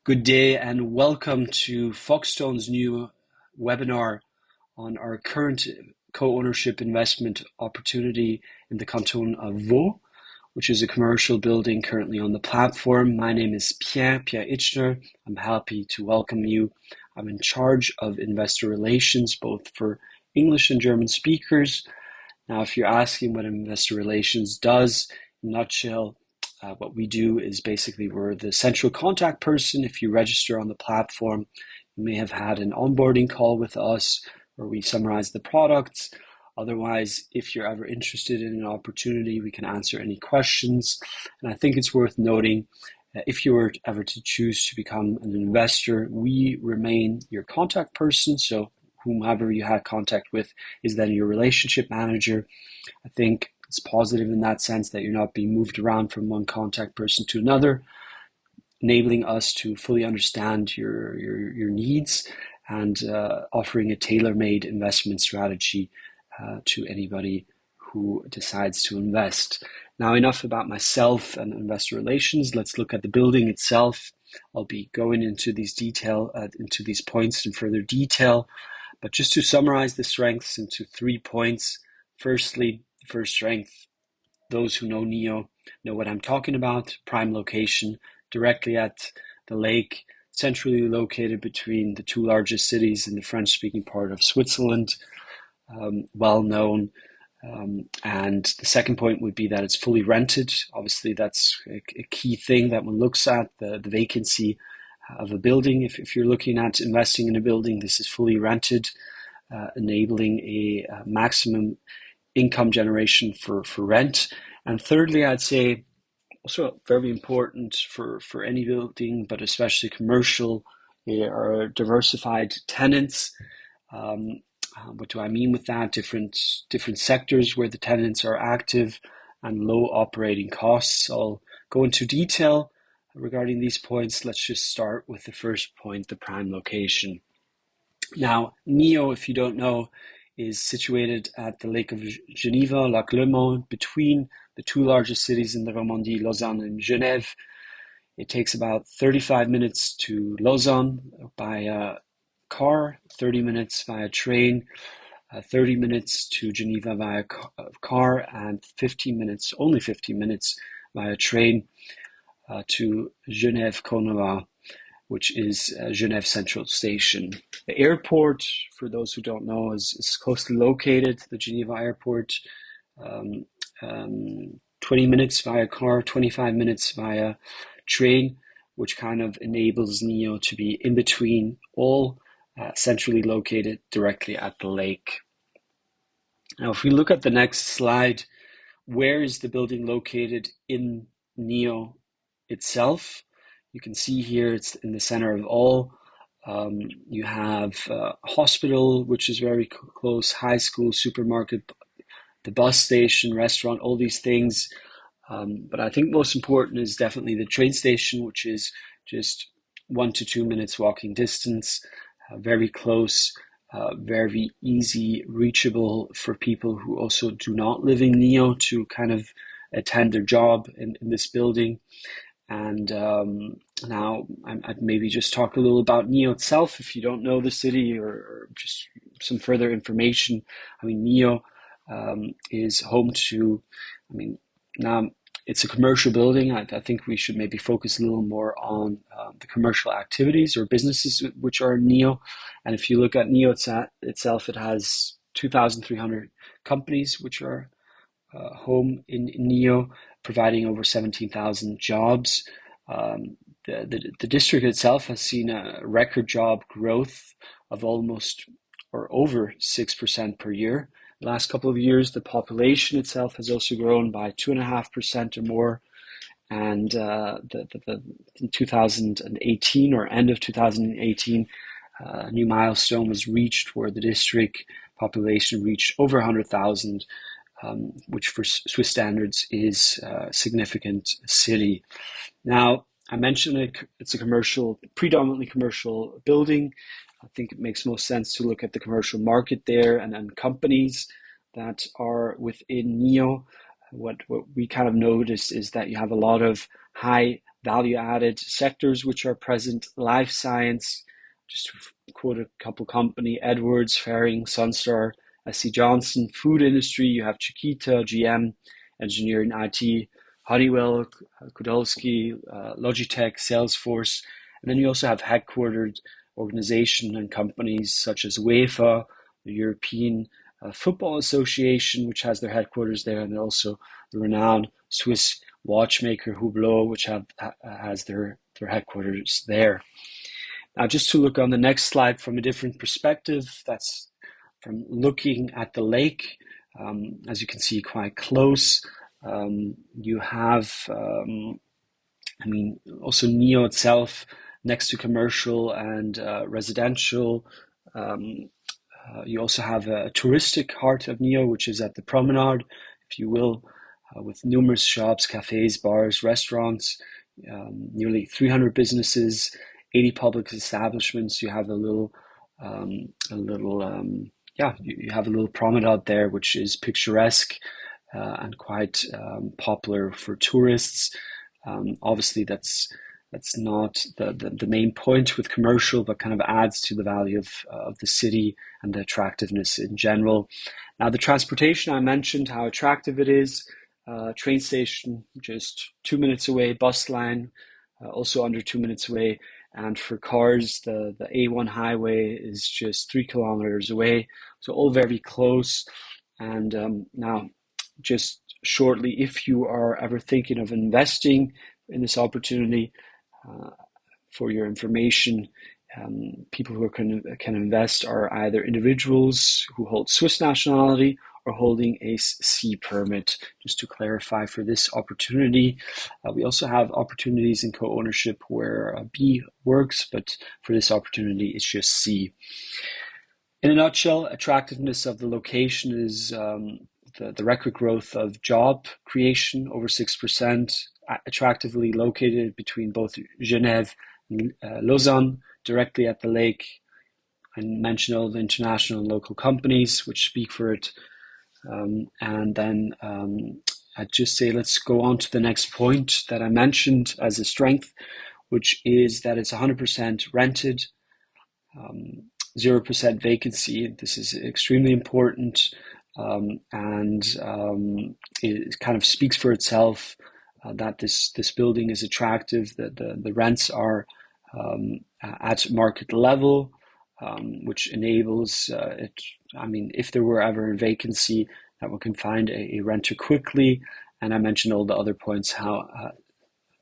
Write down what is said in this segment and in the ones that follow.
Good day and welcome to Foxstone's new webinar on our current co-ownership investment opportunity in the canton of Vaud, which is a commercial building currently on the platform. My name is Pierre Ichner. I'm happy to welcome you. I'm in charge of investor relations, both for English and German speakers. Now, if you're asking what investor relations does, in a nutshell, what we do is basically we're the central contact person. If you register on the platform, you may have had an onboarding call with us where we summarize the products. Otherwise, if you're ever interested in an opportunity, we can answer any questions. And I think it's worth noting, if you were ever to choose to become an investor, we remain your contact person. So whomever you had contact with is then your relationship manager. I think it's positive in that sense that you're not being moved around from one contact person to another, enabling us to fully understand your needs and offering a tailor-made investment strategy to anybody who decides to invest. Now, enough about myself and investor relations. Let's look at the building itself. I'll be going into these points in further detail, but just to summarize the strengths into 3 points. Firstly, the first strength, those who know Nyon know what I'm talking about. Prime location, directly at the lake, centrally located between the two largest cities in the French-speaking part of Switzerland, well known. And the second point would be that it's fully rented. Obviously, that's a key thing that one looks at, the vacancy of a building. If you're looking at investing in a building, this is fully rented, enabling a maximum income generation for rent. And thirdly, I'd say also very important for any building, but especially commercial, are diversified tenants. What do I mean with that? Different sectors where the tenants are active and low operating costs. I'll go into detail regarding these points. Let's just start with the first point, the prime location. Now, Nyon, if you don't know, is situated at the Lake of Geneva, Lac Léman, between the two largest cities in the Romandie, Lausanne and Genève. It takes about 35 minutes to Lausanne by car, 30 minutes via train, 30 minutes to Geneva via car, and only 15 minutes via train to Genève-Cournois, which is Genève Central Station. The airport, for those who don't know, is closely located, the Geneva airport, 20 minutes via car, 25 minutes via train, which kind of enables Nyon to be in between, all centrally located directly at the lake. Now, if we look at the next slide, where is the building located in Nyon itself? You can see here it's in the center of all. You have a hospital, which is very close, high school, supermarket, the bus station, restaurant, all these things. But I think most important is definitely the train station, which is just 1 to 2 minutes walking distance, very close, very easy reachable for people who also do not live in Nyon to kind of attend their job in this building. And now I'd maybe just talk a little about Nyon itself if you don't know the city, or just some further information. I mean, Nyon is home to, now it's a commercial building. I think we should maybe focus a little more on the commercial activities or businesses which are in Nyon. And if you look at Nyon itself, it has 2,300 companies which are home in Nyon, providing over 17,000 jobs. The district itself has seen a record job growth of almost or over 6% per year. The last couple of years, the population itself has also grown by 2.5% or more. And in 2018 or end of 2018, a new milestone was reached where the district population reached over 100,000. Which for Swiss standards is a significant city. Now, I mentioned it's a predominantly commercial building. I think it makes most sense to look at the commercial market there and companies that are within Nyon. What we kind of noticed is that you have a lot of high value-added sectors which are present: life science, just to quote a couple company, Edwards, Ferring, Sunstar, SC Johnson. Food industry, you have Chiquita, GM, engineering, IT, Honeywell, Kudolski, Logitech, Salesforce. And then you also have headquartered organization and companies such as UEFA, the European Football Association, which has their headquarters there, and also the renowned Swiss watchmaker Hublot, which has their headquarters there. Now, just to look on the next slide from a different perspective, that's from looking at the lake. As you can see, quite close. You have, also Nyon itself, next to commercial and residential. You also have a touristic heart of Nyon, which is at the promenade, if you will, with numerous shops, cafes, bars, restaurants, nearly 300 businesses, 80 public establishments. You have you have a little promenade there, which is picturesque and quite popular for tourists. Obviously, that's not the main point with commercial, but kind of adds to the value of the city and the attractiveness in general. Now, the transportation, I mentioned how attractive it is. Train station just 2 minutes away, bus line also under 2 minutes away. And for cars, the A1 highway is just 3 kilometers away. So all very close. And now, just shortly, if you are ever thinking of investing in this opportunity, for your information, people who can invest are either individuals who hold Swiss nationality or holding a C permit, just to clarify for this opportunity. We also have opportunities in co-ownership where B works, but for this opportunity, it's just C. In a nutshell, attractiveness of the location is the record growth of job creation, over 6%, attractively located between both Genève and Lausanne, directly at the lake. I mentioned all the international and local companies which speak for it. And then I'd just say let's go on to the next point that I mentioned as a strength, which is that it's 100% rented, 0% vacancy. This is extremely important, and it kind of speaks for itself that this building is attractive, that the rents are at market level, which enables it. If there were ever a vacancy, that we can find a renter quickly. And I mentioned all the other points, how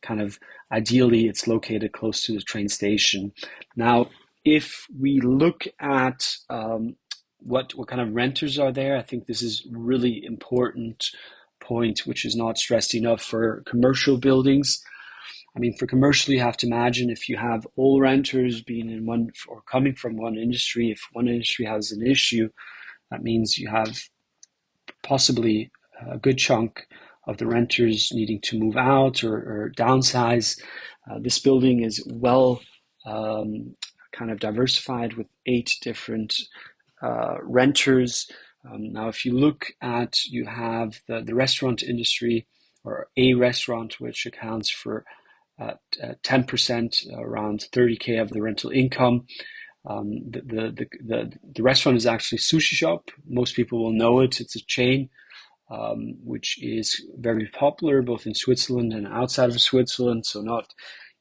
kind of ideally it's located close to the train station. Now, if we look at what kind of renters are there, I think this is really important point, which is not stressed enough for commercial buildings. For commercial, you have to imagine if you have all renters being in one or coming from one industry, if one industry has an issue, that means you have possibly a good chunk of the renters needing to move out or downsize. This building is well kind of diversified with 8 different renters. Now, if you look at, you have the restaurant industry, or a restaurant, which accounts for 10%, around 30K of the rental income. The restaurant is actually a sushi shop. Most people will know it. It's a chain, which is very popular both in Switzerland and outside of Switzerland. So not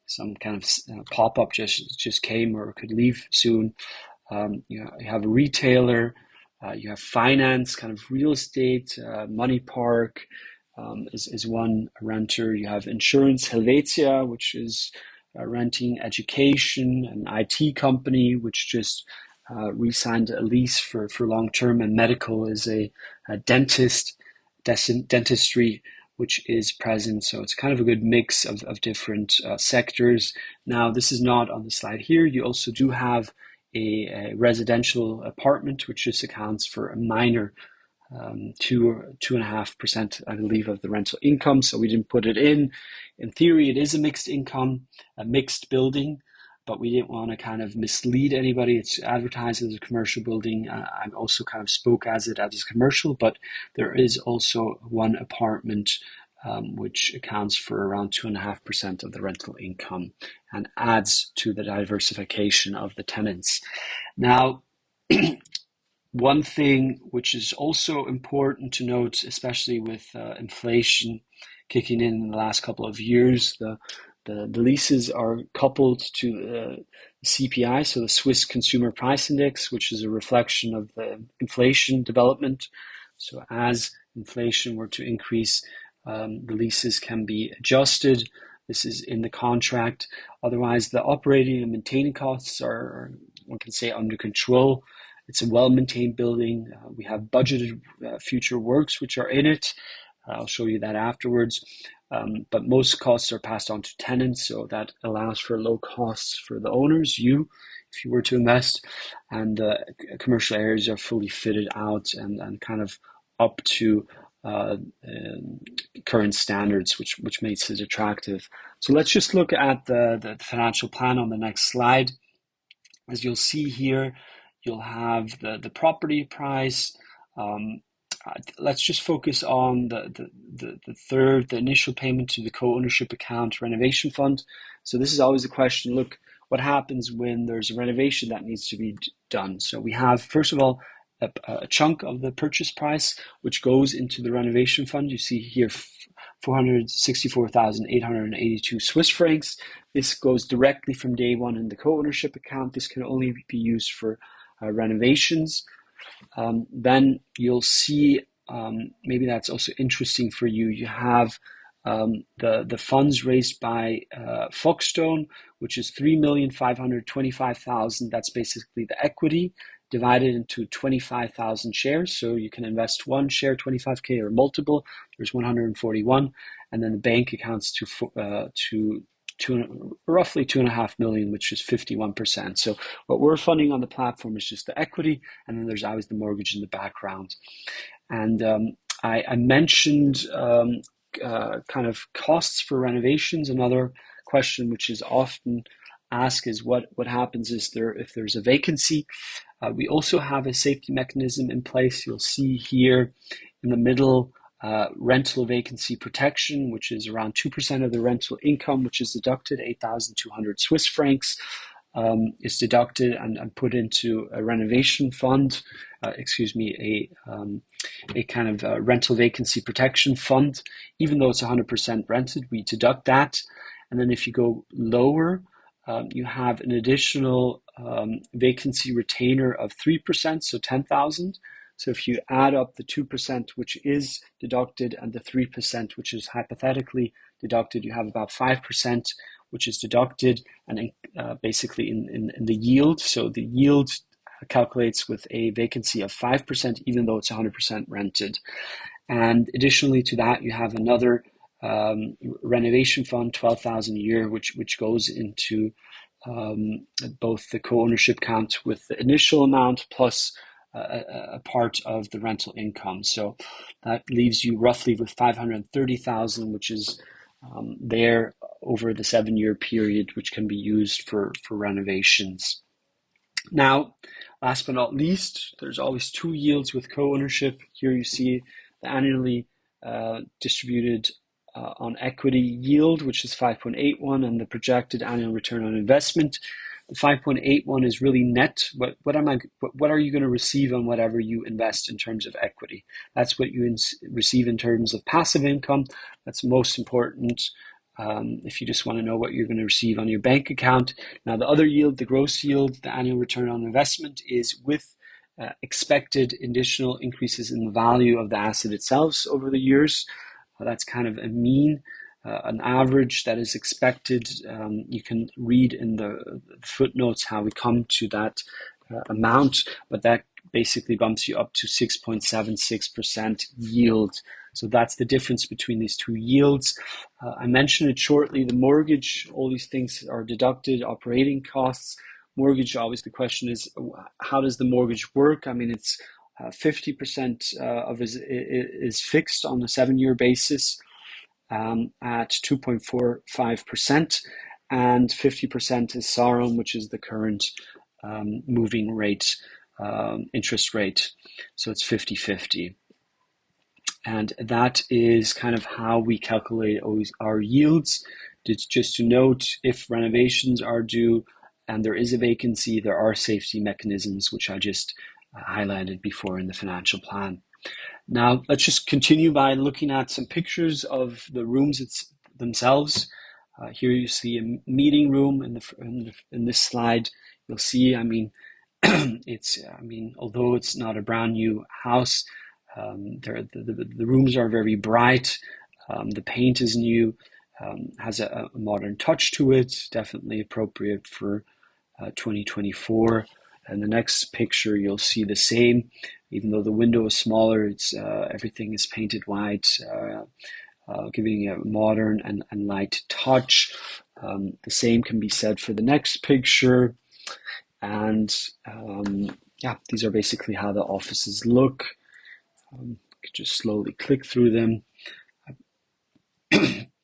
some kind of pop-up just came or could leave soon. You have a retailer, you have finance, kind of real estate, Money Park is one renter. You have insurance, Helvetia, which is renting education, an IT company, which just re-signed a lease for long-term, and medical is a dentistry, which is present. So it's kind of a good mix of different sectors. Now, this is not on the slide here. You also do have a residential apartment, which just accounts for a minor 2.5%, I believe, of the rental income. So we didn't put it in. In theory, it is a mixed income, a mixed building, but we didn't want to kind of mislead anybody. It's advertised as a commercial building. I also kind of spoke as it as commercial, but there is also one apartment which accounts for around 2.5% of the rental income and adds to the diversification of the tenants. Now, one thing which is also important to note, especially with inflation kicking in the last couple of years, the leases are coupled to the CPI, so the Swiss Consumer Price Index, which is a reflection of the inflation development. So as inflation were to increase, the leases can be adjusted. This is in the contract. Otherwise, the operating and maintaining costs are, one can say, under control. It's a well-maintained building. We have budgeted future works which are in it. I'll show you that afterwards. But most costs are passed on to tenants, so that allows for low costs for the owners, if you were to invest. And the commercial areas are fully fitted out and kind of up to current standards, which makes it attractive. So let's just look at the financial plan on the next slide. As you'll see here, you'll have the property price. Let's just focus on the initial payment to the co-ownership account renovation fund. So this is always a question, look, what happens when there's a renovation that needs to be done? So we have, first of all, a chunk of the purchase price, which goes into the renovation fund. You see here, 464,882 Swiss francs. This goes directly from day one in the co-ownership account. This can only be used for renovations. Then you'll see, maybe that's also interesting for you, you have the funds raised by Folkestone, which is 3,525,000. That's basically the equity divided into 25,000 shares. So you can invest one share, 25K, or multiple. There's 141. And then the bank accounts to roughly 2.5 million, which is 51%. So what we're funding on the platform is just the equity, and then there's always the mortgage in the background. And I mentioned kind of costs for renovations. Another question which is often asked is what happens if there's a vacancy. We also have a safety mechanism in place. You'll see here in the middle, rental vacancy protection, which is around 2% of the rental income, which is deducted, 8,200 Swiss francs, is deducted and put into a renovation fund, a kind of rental vacancy protection fund. Even though it's 100% rented, we deduct that. And then if you go lower, you have an additional vacancy retainer of 3%, so 10,000. So if you add up the 2%, which is deducted, and the 3%, which is hypothetically deducted, you have about 5%, which is deducted, and basically in the yield. So the yield calculates with a vacancy of 5%, even though it's 100% rented. And additionally to that, you have another renovation fund, 12,000 a year, which goes into both the co-ownership account with the initial amount plus a part of the rental income. So that leaves you roughly with 530,000, which is there over the 7-year period, which can be used for renovations. Now, last but not least, there's always two yields with co-ownership. Here you see the annually distributed on equity yield, which is 5.81, and the projected annual return on investment. The 5.81 is really net. What are you going to receive on whatever you invest in terms of equity? That's what you receive in terms of passive income. That's most important if you just want to know what you're going to receive on your bank account. Now, the other yield, the gross yield, the annual return on investment, is with expected additional increases in the value of the asset itself over the years. That's kind of a mean. An average that is expected. You can read in the footnotes how we come to that amount, but that basically bumps you up to 6.76% yield. So that's the difference between these two yields. I mentioned it shortly, the mortgage, all these things are deducted, operating costs. Mortgage, always the question is, how does the mortgage work? I mean, it's 50% of it is fixed on a 7-year basis. At 2.45%, and 50% is SARON, which is the current moving rate, interest rate. So it's 50-50. And that is kind of how we calculate our yields. Just to note, if renovations are due and there is a vacancy, there are safety mechanisms, which I just highlighted before in the financial plan. Now, let's just continue by looking at some pictures of the rooms themselves. Here you see a meeting room in this slide. You'll see, although it's not a brand new house, the rooms are very bright. The paint is new, has a modern touch to it, definitely appropriate for 2024. And the next picture, you'll see the same. Even though the window is smaller, it's everything is painted white, giving a modern and light touch. The same can be said for the next picture. And yeah, these are basically how the offices look. You can just slowly click through them.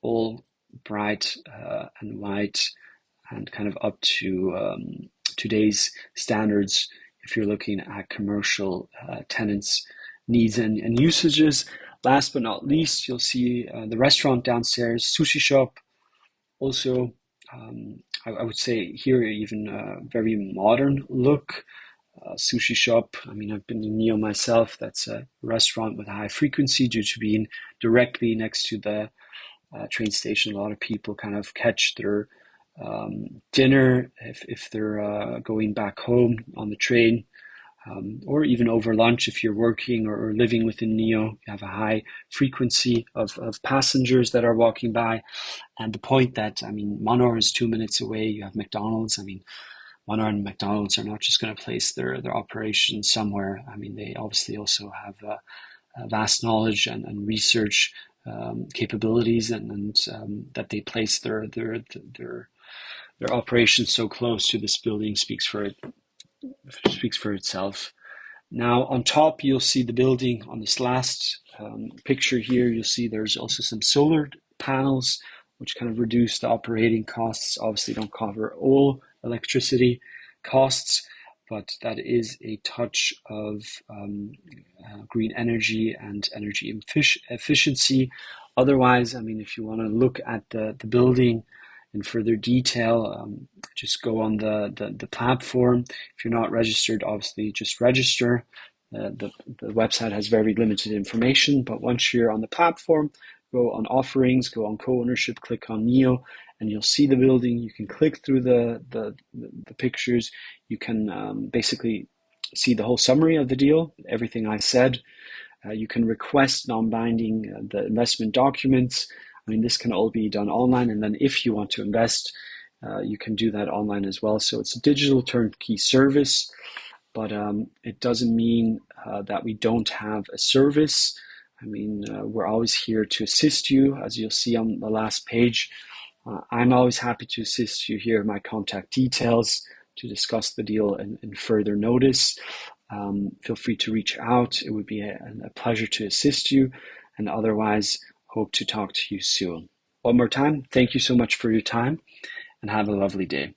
All bright and white and kind of up to today's standards if you're looking at commercial tenants' needs and usages. Last but not least, you'll see the restaurant downstairs, sushi shop. Also, I would say here even a very modern look. Sushi shop. I've been in Nyon myself. That's a restaurant with a high frequency due to being directly next to the train station. A lot of people kind of catch their dinner if they're going back home on the train, or even over lunch if you're working or living within Nyon. You have a high frequency of passengers that are walking by. And the point that, Monor is 2 minutes away. You have McDonald's. Monor and McDonald's are not just going to place their operations somewhere. They obviously also have vast knowledge and research capabilities, and that they place their operations so close to this building speaks for itself. Now, on top, you'll see the building. On this last picture here, you'll see there's also some solar panels, which kind of reduce the operating costs. Obviously, don't cover all electricity costs, but that is a touch of green energy and energy efficiency. Otherwise, if you want to look at the building in further detail, just go on the platform. If you're not registered, obviously just register. The website has very limited information, but once you're on the platform, go on offerings, go on co-ownership, click on Neo, and you'll see the building. You can click through the pictures. You can basically see the whole summary of the deal, everything I said. You can request non-binding the investment documents. This can all be done online, and then if you want to invest, you can do that online as well. So it's a digital turnkey service, but it doesn't mean that we don't have a service. We're always here to assist you, as you'll see on the last page. I'm always happy to assist you. Here are my contact details to discuss the deal in further notice. Feel free to reach out. It would be a pleasure to assist you, and otherwise, hope to talk to you soon. One more time, thank you so much for your time, and have a lovely day.